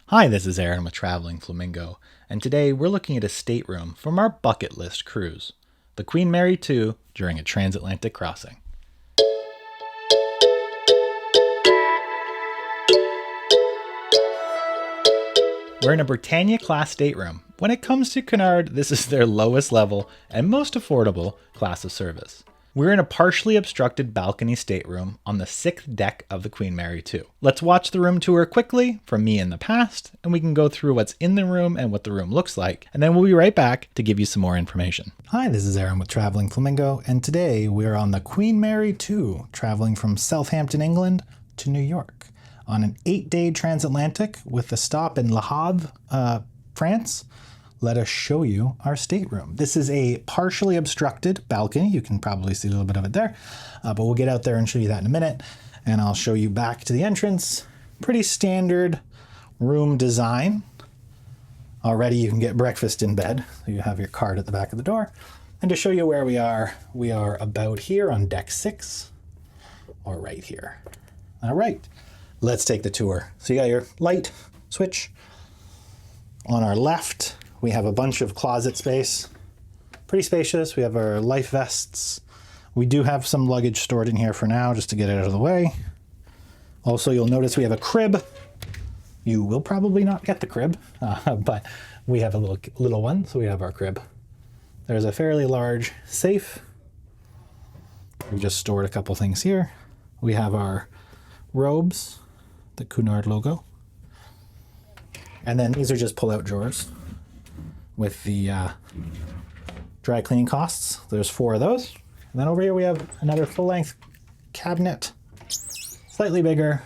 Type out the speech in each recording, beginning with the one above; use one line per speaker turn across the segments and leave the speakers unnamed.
Hi, this is Aaron with Traveling Flamingo, and today we're looking at a stateroom from our bucket list cruise, the Queen Mary 2 during a transatlantic crossing. We're in a Britannia class stateroom. When it comes to Cunard, this is their lowest level and most affordable class of service. We're in a partially obstructed balcony stateroom on the 6th deck of the Queen Mary 2. Let's watch the room tour quickly from me in the past, and we can go through what's in the room and what the room looks like, and then we'll be right back to give you some more information.
Hi, this is Aaron with Traveling Flamingo, and today we're on the Queen Mary 2, traveling from Southampton, England to New York on an 8-day transatlantic with a stop in Le Havre, France. Let us show you our stateroom. This is a partially obstructed balcony. You can probably see a little bit of it there, but we'll get out there and show you that in a minute. And I'll show you back to the entrance. Pretty standard room design. Already you can get breakfast in bed. So you have your card at the back of the door. And to show you where we are about here on deck 6, or right here. All right, let's take the tour. So you got your light switch. On our left, we have a bunch of closet space, pretty spacious. We have our life vests. We do have some luggage stored in here for now, just to get it out of the way. Also, you'll notice we have a crib. You will probably not get the crib, but we have a little one, so we have our crib. There's a fairly large safe. We just stored a couple things here. We have our robes, the Cunard logo. And then these are just pull-out drawers with the dry cleaning costs. There's 4 of those. And then over here we have another full-length cabinet, slightly bigger,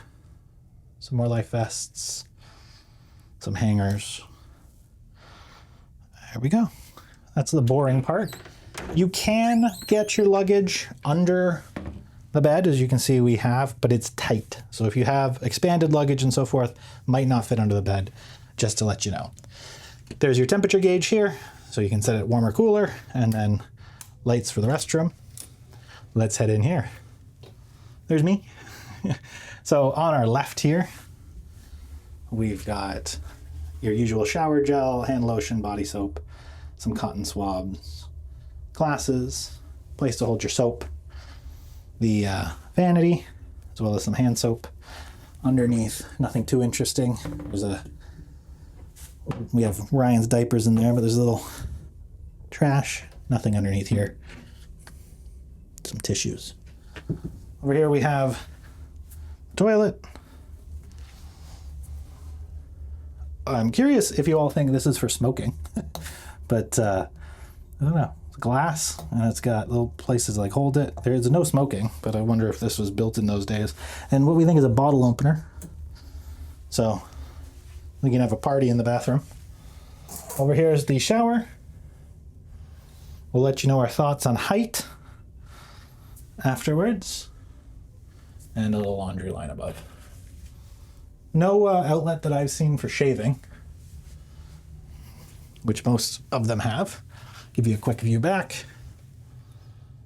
some more life vests, some hangers. There we go. That's the boring part. You can get your luggage under the bed, as you can see we have, but it's tight. So if you have expanded luggage and so forth, might not fit under the bed, just to let you know. There's your temperature gauge here, so you can set it warmer, cooler, and then lights for the restroom. Let's head in here. There's me. So on our left here, we've got your usual shower gel, hand lotion, body soap, some cotton swabs, glasses, place to hold your soap, the vanity, as well as some hand soap. Underneath, nothing too interesting. We have Ryan's diapers in there, but there's a little trash. Nothing underneath here. Some tissues. Over here we have a toilet. I'm curious if you all think this is for smoking, but I don't know. It's glass, and it's got little places like hold it. There is no smoking, but I wonder if this was built in those days. And what we think is a bottle opener. So we can have a party in the bathroom. Over here is the shower. We'll let you know our thoughts on height afterwards. And a little laundry line above. No outlet that I've seen for shaving, which most of them have. Give you a quick view back.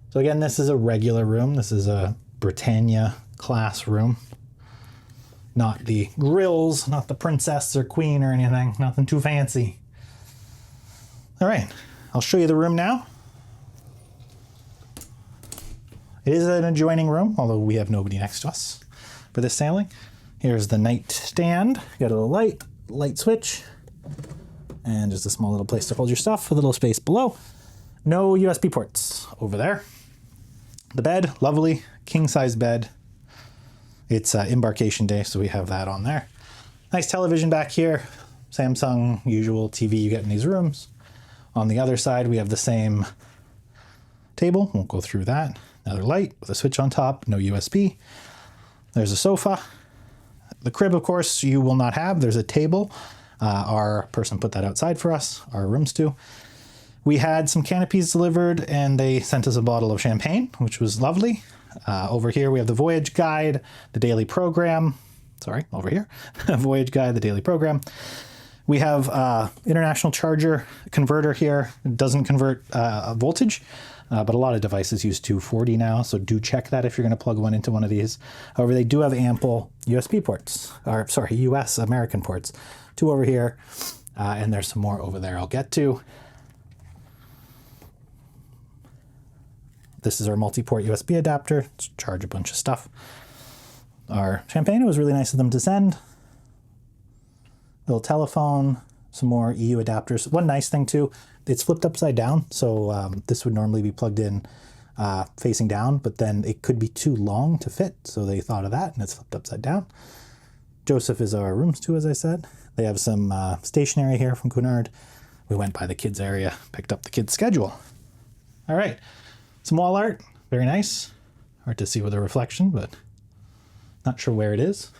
So again, this is a regular room. This is a Britannia class room. Not the grills, not the princess or queen or anything. Nothing too fancy. All right, I'll show you the room now. It is an adjoining room, although we have nobody next to us for this sailing. Here's the nightstand. Got a little light switch, and just a small little place to hold your stuff, a little space below. No USB ports over there. The bed, lovely, king-size bed. It's embarkation day, so we have that on there. Nice television back here. Samsung, usual TV you get in these rooms. On the other side, we have the same table. Won't go through that. Another light with a switch on top, no USB. There's a sofa. The crib, of course, you will not have. There's a table. Our person put that outside for us, our rooms do. We had some canopies delivered, and they sent us a bottle of champagne, which was lovely. Over here, we have the voyage guide, the daily program. Sorry, over here, voyage guide, the daily program. We have international charger converter here. It doesn't convert voltage, but a lot of devices use 240 now, so do check that if you're going to plug one into one of these. However, they do have ample USB ports, or sorry, US American ports. 2 over here, and there's some more over there I'll get to. This is our multi-port USB adapter to charge a bunch of stuff. Our champagne, it was really nice of them to send. Little telephone, some more EU adapters. One nice thing too, it's flipped upside down, so this would normally be plugged in facing down, but then it could be too long to fit, so they thought of that, and it's flipped upside down. Joseph is our rooms too, as I said. They have some stationery here from Cunard. We went by the kids area, picked up the kids' schedule. All right, some wall art, very nice. Hard to see with the reflection, but not sure where it is.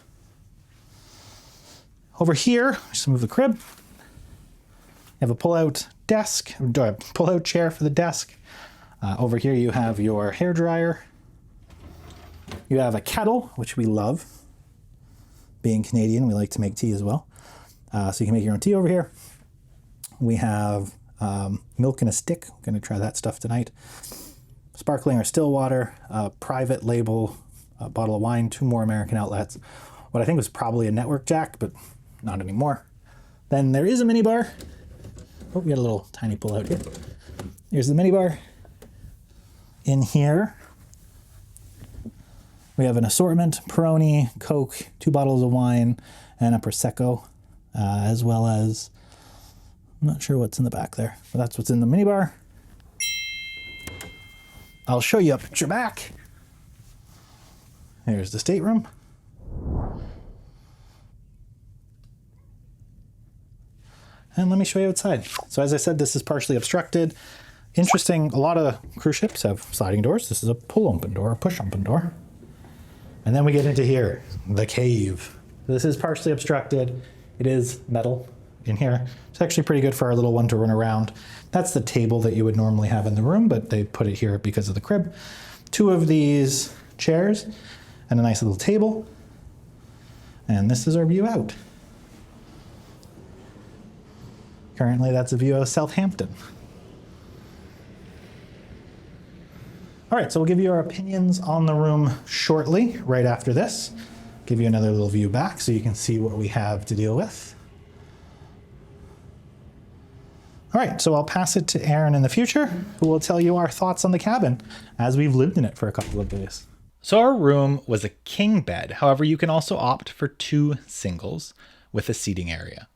Over here, just move the crib. You have a pull-out desk, or a pull-out chair for the desk. Over here you have your hairdryer. You have a kettle, which we love. Being Canadian, we like to make tea as well. So you can make your own tea over here. We have milk in a stick. I'm going to try that stuff tonight. Sparkling or still water, private label, a bottle of wine, 2 more American outlets. What I think was probably a network jack, but not anymore. Then there is a minibar. Oh, we got a little tiny pull out here. Here's the minibar. In here, we have an assortment, Peroni, Coke, 2 bottles of wine, and a Prosecco, as well as, I'm not sure what's in the back there, but that's what's in the minibar. I'll show you a picture back. Here's the stateroom. And let me show you outside. So as I said, this is partially obstructed. Interesting, a lot of cruise ships have sliding doors. This is a pull open door, a push open door. And then we get into here, the cave. This is partially obstructed. It is metal in here. It's actually pretty good for our little one to run around. That's the table that you would normally have in the room, but they put it here because of the crib. 2 of these chairs and a nice little table. And this is our view out. Currently, that's a view of Southampton. All right, so we'll give you our opinions on the room shortly, right after this. Give you another little view back so you can see what we have to deal with. All right, so I'll pass it to Aaron in the future, who will tell you our thoughts on the cabin as we've lived in it for a couple of days.
So our room was a king bed. However, you can also opt for 2 singles with a seating area.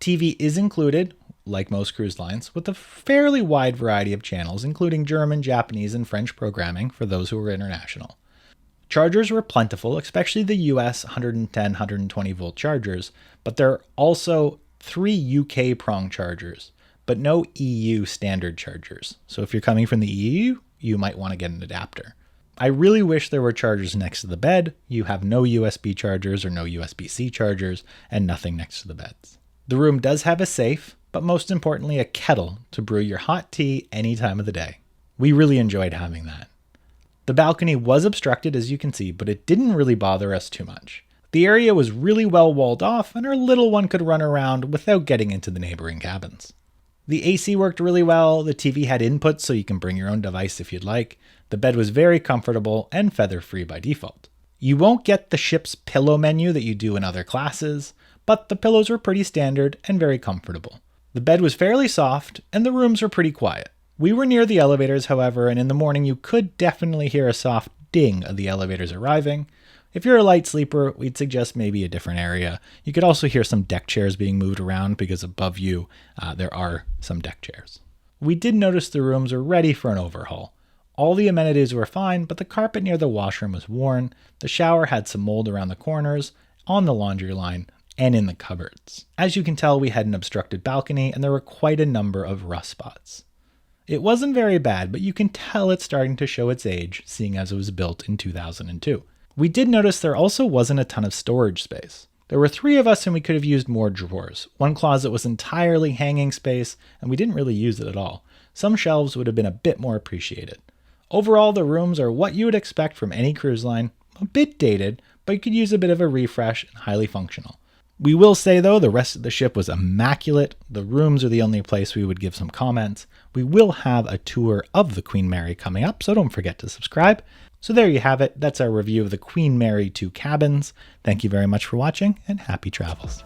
TV is included, like most cruise lines, with a fairly wide variety of channels, including German, Japanese, and French programming for those who are international. Chargers were plentiful, especially the US 110, 120 volt chargers, but there are also 3 UK prong chargers, but no EU standard chargers. So if you're coming from the EU, you might want to get an adapter. I really wish there were chargers next to the bed. You have no USB chargers or no USB-C chargers, and nothing next to the beds. The room does have a safe, but most importantly, a kettle to brew your hot tea any time of the day. We really enjoyed having that. The balcony was obstructed, as you can see, but it didn't really bother us too much. The area was really well walled off, and our little one could run around without getting into the neighboring cabins. The AC worked really well, the TV had input so you can bring your own device if you'd like, the bed was very comfortable and feather-free by default. You won't get the ship's pillow menu that you do in other classes, but the pillows were pretty standard and very comfortable. The bed was fairly soft, and the rooms were pretty quiet. We were near the elevators, however, and in the morning you could definitely hear a soft ding of the elevators arriving. If you're a light sleeper, we'd suggest maybe a different area. You could also hear some deck chairs being moved around because above you, there are some deck chairs. We did notice the rooms were ready for an overhaul. All the amenities were fine, but the carpet near the washroom was worn, the shower had some mold around the corners, on the laundry line, and in the cupboards. As you can tell, we had an obstructed balcony, and there were quite a number of rust spots. It wasn't very bad, but you can tell it's starting to show its age, seeing as it was built in 2002. We did notice there also wasn't a ton of storage space. There were 3 of us and we could have used more drawers. One closet was entirely hanging space, and we didn't really use it at all. Some shelves would have been a bit more appreciated. Overall, the rooms are what you would expect from any cruise line, a bit dated, but you could use a bit of a refresh and highly functional. We will say, though, the rest of the ship was immaculate. The rooms are the only place we would give some comments. We will have a tour of the Queen Mary coming up, so don't forget to subscribe. So there you have it. That's our review of the Queen Mary 2 cabins. Thank you very much for watching, and happy travels.